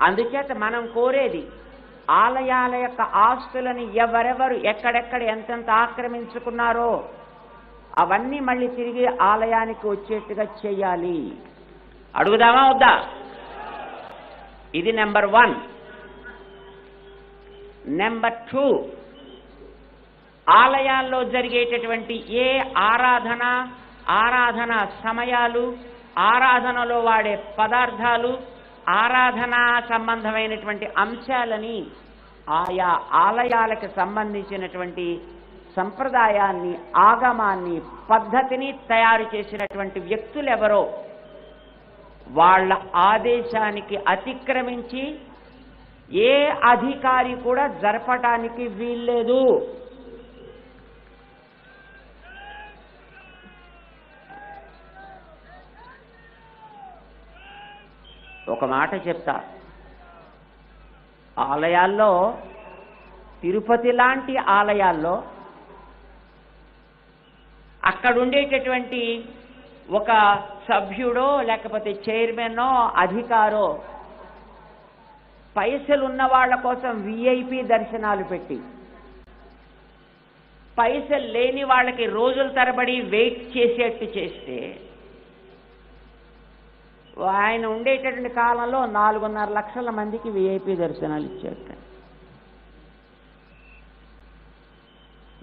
అందుచేత మనం కోరేది ఆలయాల యొక్క ఆస్తులని ఎవరెవరు ఎక్కడెక్కడ ఎంతెంత ఆక్రమించుకున్నారో అవన్నీ మళ్ళీ తిరిగి ఆలయానికి వచ్చేట్టుగా చేయాలి. అడుగుదామా వద్దా? ఇది నెంబర్ 1. నెంబర్ 2, ఆలయాల్లో జరిగేటటువంటి ఏ ఆరాధన సమయాలు, ఆరాధనలో వాడే పదార్థాలు, ఆరాధనా సంబంధమైనటువంటి అంశాలని ఆయా ఆలయాలకు సంబంధించినటువంటి సంప్రదాయాన్ని, ఆగమాన్ని, పద్ధతిని తయారు చేసినటువంటి వ్యక్తులెవరో వాళ్ళ ఆదేశానికి అతిక్రమించి ఏ అధికారి కూడా జరపటానికి వీల్లేదు. ఒక మాట చెప్తా, ఆలయాల్లో, తిరుపతి లాంటి ఆలయాల్లో అక్కడుండేటటువంటి ఒక సభ్యుడో లేకపోతే చైర్మనో అధికారో పైసలున్న వాళ్ళ కోసం విఐపి దర్శనాలు పెట్టి పైసలు లేని వాళ్ళకి రోజుల తరబడి వెయిట్ చేసేట్టు చేస్తే ఆయన ఉండేటటువంటి కాలంలో 4.5 లక్షల మందికి విఐపి దర్శనాలు ఇచ్చేట.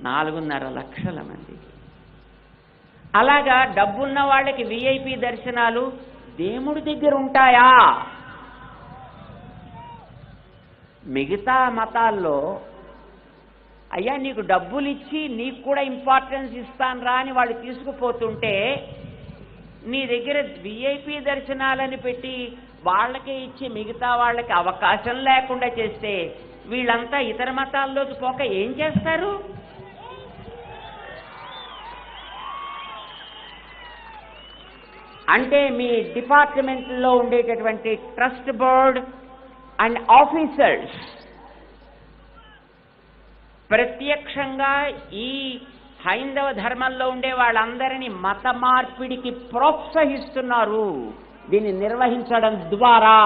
4.5 లక్షల మందికి. అలాగా డబ్బున్న వాళ్ళకి విఐపి దర్శనాలు దేవుడి దగ్గర ఉంటాయా? మిగతా మతాల్లో అయ్యా నీకు డబ్బులు ఇచ్చి నీకు కూడా ఇంపార్టెన్స్ ఇస్తాను రా అని వాళ్ళు తీసుకుపోతుంటే నీ దగ్గర విఐపి దర్శనాలని పెట్టి వాళ్ళకే ఇచ్చి మిగతా వాళ్ళకి అవకాశం లేకుండా చేస్తే వీళ్ళంతా ఇతర మతాల్లోకి పోక ఏం చేస్తారు? అంటే మీ డిపార్ట్మెంట్లో ఉండేటటువంటి ట్రస్ట్ బోర్డ్ అండ్ ఆఫీసర్స్ ప్రత్యక్షంగా ఈ హైందవ ధర్మంలో ఉండే వాళ్ళందరినీ మత మార్పిడికి ప్రోత్సహిస్తున్నారు. దీన్ని నిర్వహించడం ద్వారా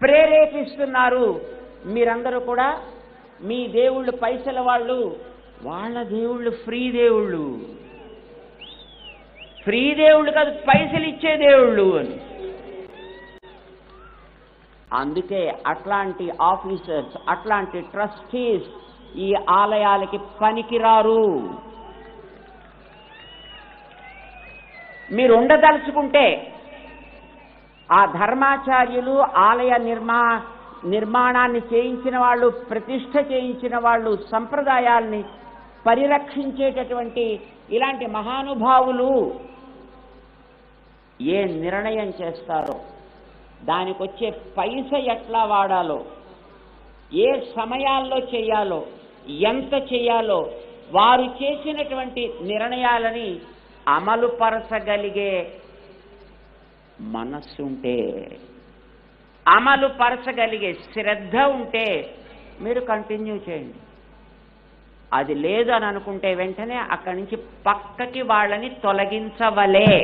ప్రేరేపిస్తున్నారు. మీరందరూ కూడా మీ దేవుళ్ళు పైసల వాళ్ళు, వాళ్ళ దేవుళ్ళు ఫ్రీ దేవుళ్ళు. ఫ్రీ దేవుళ్ళు కాదు, పైసలు ఇచ్చే దేవుళ్ళు అని. అందుకే అట్లాంటి ఆఫీసర్స్, అట్లాంటి ట్రస్టీస్ ఈ ఆలయాలకి పనికిరారు. మీరు ఉండదలుచుకుంటే ఆ ధర్మాచార్యులు, ఆలయ నిర్మాణాన్ని చేయించిన వాళ్ళు, ప్రతిష్ఠ చేయించిన వాళ్ళు, సంప్రదాయాల్ని పరిరక్షించేటటువంటి ఇలాంటి మహానుభావులు ఏ నిర్ణయం చేస్తారో, దానికి వచ్చే పైస ఎట్లా వాడాలో, ఏ సమయాల్లో చేయాలో, ఎంత చేయాలో వారు చేసినటువంటి నిర్ణయాలని అమలుపరచగలిగే మనస్సుంటే, అమలుపరచగలిగే శ్రద్ధ ఉంటే మీరు కంటిన్యూ చేయండి. అది లేదు అని అనుకుంటే వెంటనే అక్కడి నుంచి పక్కకి వాళ్ళని తొలగించవలే.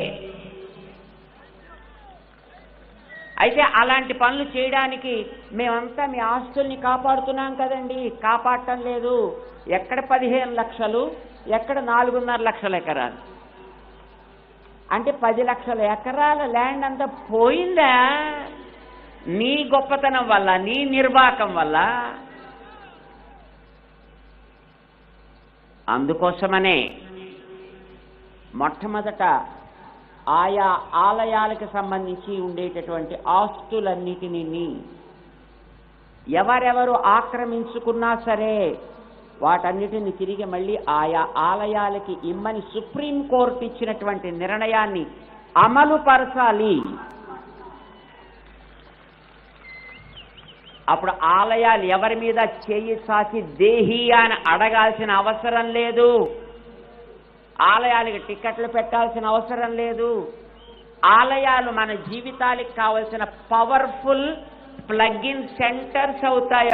అయితే అలాంటి పనులు చేయడానికి మేమంతా మీ ఆస్తుల్ని కాపాడుతున్నాం కదండి, కాపాడటం లేదు. ఎక్కడ 15 లక్షలు, ఎక్కడ 4.5 లక్షల ఎకరాలు అంటే 10 లక్షల ఎకరాల ల్యాండ్ అంతా పోయిందా నీ గొప్పతనం వల్ల, నీ నిర్వాకం వల్ల. అందుకోసమనే మొట్టమొదట ఆయా ఆలయాలకు సంబంధించి ఉండేటటువంటి ఆస్తులన్నిటినీ ఎవరెవరు ఆక్రమించుకున్నా సరే వాటన్నిటిని తిరిగి మళ్ళీ ఆయా ఆలయాలకి ఇమ్మని సుప్రీంకోర్టు ఇచ్చినటువంటి నిర్ణయాన్ని అమలుపరచాలి. అప్పుడు ఆలయాలు ఎవరి మీద చేయి సాచి దేహి అని అడగాల్సిన అవసరం లేదు. ఆలయాలకు టికెట్లు పెట్టాల్సిన అవసరం లేదు. ఆలయాలు మన జీవితాలకు కావలసిన పవర్ఫుల్ ప్లగ్ ఇన్ సెంటర్స్ అవుతాయి.